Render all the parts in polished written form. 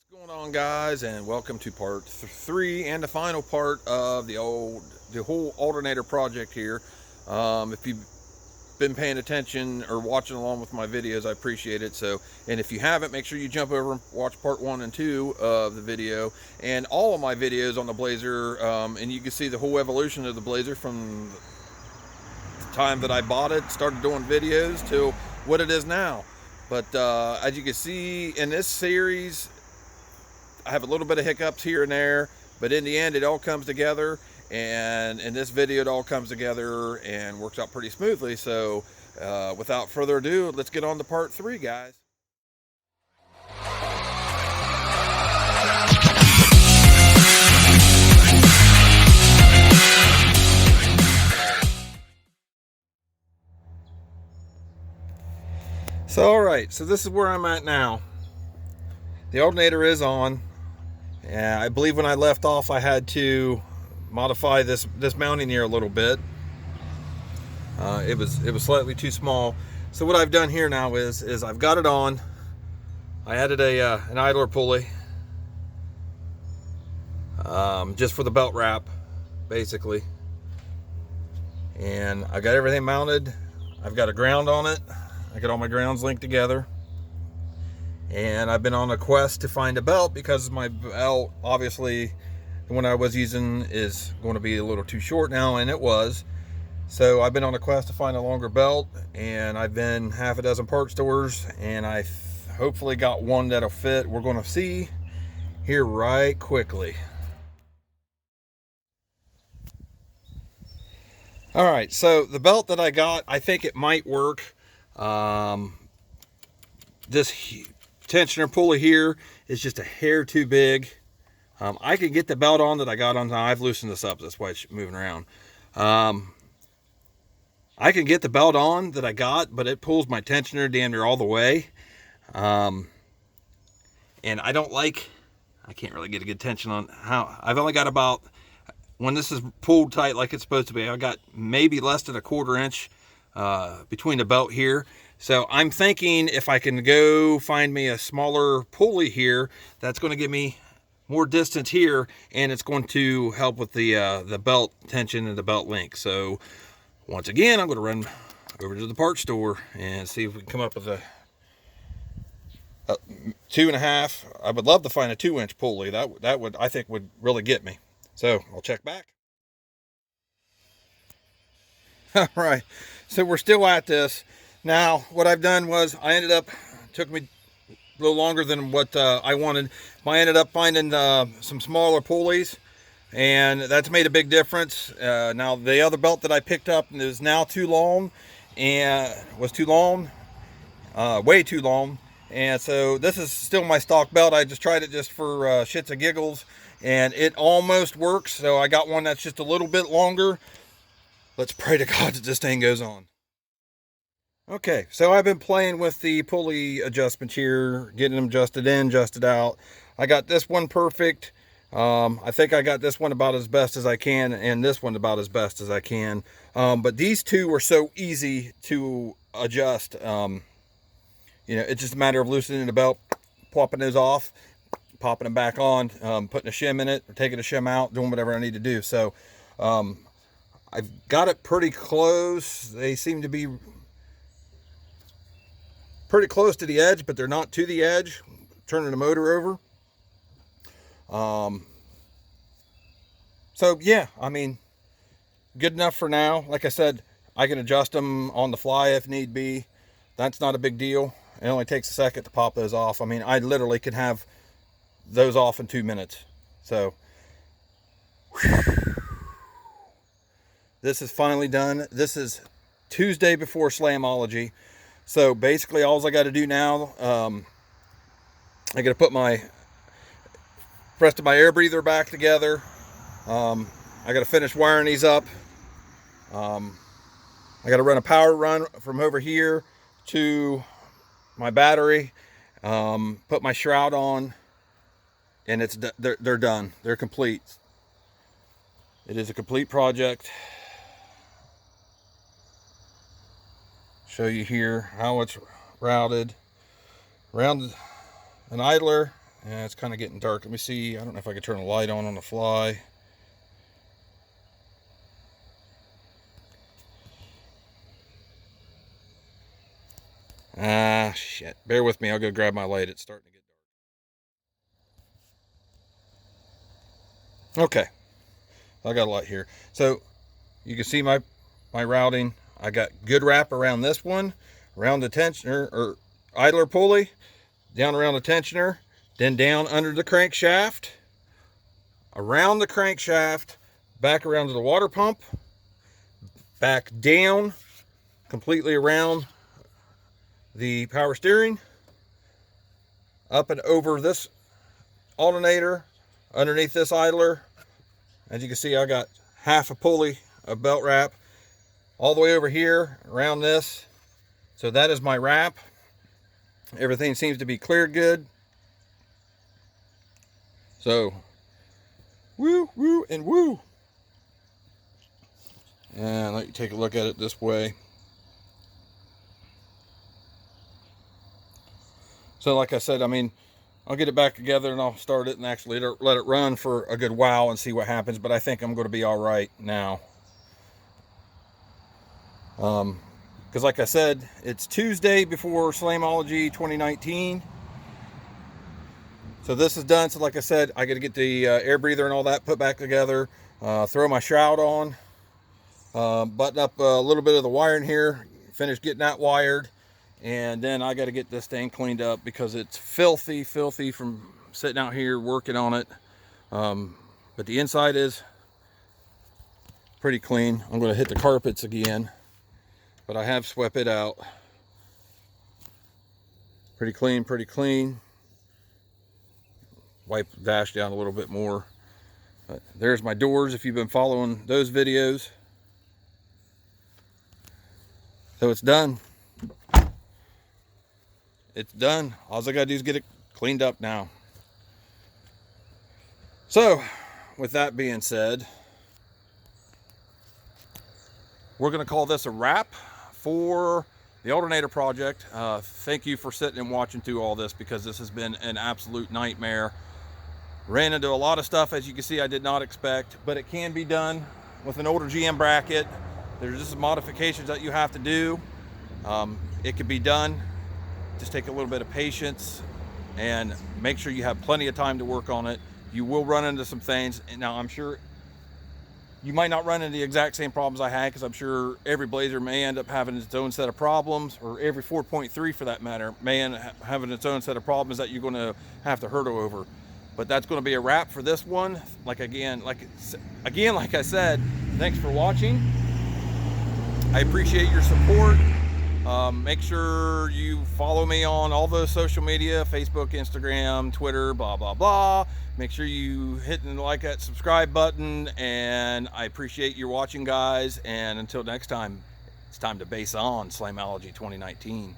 What's going on, guys, and welcome to part 3 and the final part of the whole alternator project here. If you've been paying attention or watching along with my videos, I appreciate it. And if you haven't, make sure you jump over and watch part 1 and 2 of the video and all of my videos on the Blazer, and you can see the whole evolution of the Blazer from the time that I bought it, started doing videos, to what it is now. But as you can see in this series, I have a little bit of hiccups here and there, but in the end it all comes together, and in this video it all comes together and works out pretty smoothly. So without further ado, let's get on to part 3, guys. So alright, so this is where I'm at now. The alternator is on. Yeah, I believe when I left off I had to modify this mounting here a little bit. It was slightly too small. So what I've done here now is I've got it on. I added an idler pulley, just for the belt wrap, basically. And I got everything mounted. I've got a ground on it. I got all my grounds linked together. And I've been on a quest to find a belt, because my belt, obviously, the one I was using is going to be a little too short now, and it was. So I've been on a quest to find a longer belt, and I've been half a dozen part stores, and I hopefully got one that'll fit. We're going to see here right quickly. All right, so the belt that I got, I think it might work. This tensioner pulley here is just a hair too big. I can get the belt on that I got on. I've loosened this up, that's why it's moving around. I can get the belt on that I got, but it pulls my tensioner damn near all the way. And I can't really get a good tension on how. I've only got about, when this is pulled tight like it's supposed to be, I got maybe less than a 1/4 inch between the belt here. So I'm thinking if I can go find me a smaller pulley here, that's going to give me more distance here, and it's going to help with the belt tension and the belt length. So once again, I'm going to run over to the parts store and see if we can come up with a 2.5. I would love to find a 2-inch pulley. That would, I think, would really get me. So I'll check back. All right, so we're still at this. Now, what I've done was took me a little longer than what I wanted. I ended up finding some smaller pulleys, and that's made a big difference. Now, the other belt that I picked up is now too long, and was too long, way too long. And so this is still my stock belt. I just tried it just for shits and giggles, and it almost works. So I got one that's just a little bit longer. Let's pray to God that this thing goes on. Okay, so I've been playing with the pulley adjustments here, getting them adjusted in, adjusted out. I got this one perfect. I think I got this one about as best as I can, and this one about as best as I can. But these two are so easy to adjust. It's just a matter of loosening the belt, popping those off, popping them back on, putting a shim in it, or taking a shim out, doing whatever I need to do. So I've got it pretty close. They seem to be pretty close to the edge, but they're not to the edge. Turning the motor over. So yeah, I mean, good enough for now. Like I said, I can adjust them on the fly if need be. That's not a big deal. It only takes a second to pop those off. I mean, I literally could have those off in 2 minutes. So this is finally done. This is Tuesday before Slamology. So basically all I got to do now, I got to put my rest of my air breather back together. I got to finish wiring these up. I got to run a power run from over here to my battery, put my shroud on, and they're done. They're complete. It is a complete project. Show you here how it's routed around an idler Yeah, it's kind of getting dark. Let me see. I don't know if I could turn a light on the fly. Ah, shit. Bear with me. I'll go grab my light. It's starting to get dark. Okay. I got a light here. So you can see my routing. I got good wrap around this one, around the tensioner or idler pulley, down around the tensioner, then down under the crankshaft, around the crankshaft, back around to the water pump, back down, completely around the power steering, up and over this alternator, underneath this idler. As you can see, I got half a pulley of belt wrap all the way over here around this. So that is my wrap. Everything seems to be cleared good. So woo, woo, and woo. And let you take a look at it this way. So like I said, I mean, I'll get it back together and I'll start it and actually let it run for a good while and see what happens. But I think I'm going to be all right now. Because like I said, it's Tuesday before Slamology 2019. So this is done. So like I said, I got to get the air breather and all that put back together. Throw my shroud on. Button up a little bit of the wiring here. Finish getting that wired. And then I got to get this thing cleaned up because it's filthy from sitting out here working on it. But the inside is pretty clean. I'm going to hit the carpets again, but I have swept it out. Pretty clean. Wipe the dash down a little bit more. There's my doors if you've been following those videos. So it's done. It's done. All I gotta do is get it cleaned up now. So with that being said, we're gonna call this a wrap for the alternator project. Thank you for sitting and watching through all this, because this has been an absolute nightmare. Ran into a lot of stuff, as you can see, I did not expect, but it can be done with an older GM bracket. There's just some modifications that you have to do. It could be done. Just take a little bit of patience and make sure you have plenty of time to work on it. You will run into some things. And now I'm sure you might not run into the exact same problems I had, because I'm sure every Blazer may end up having its own set of problems, or every 4.3 for that matter may end up having its own set of problems that you're going to have to hurdle over. But that's going to be a wrap for this one. Like I said, thanks for watching. I appreciate your support. Make sure you follow me on all those social media, Facebook, Instagram, Twitter, blah, blah, blah. Make sure you hit the like that subscribe button, and I appreciate your watching, guys. And until next time, it's time to bass on Slamology 2019.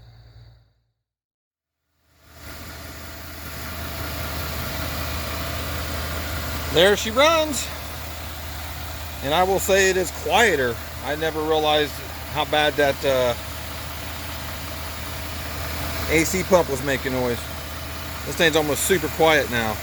There she runs. And I will say it is quieter. I never realized how bad that AC pump was making noise. This thing's almost super quiet now.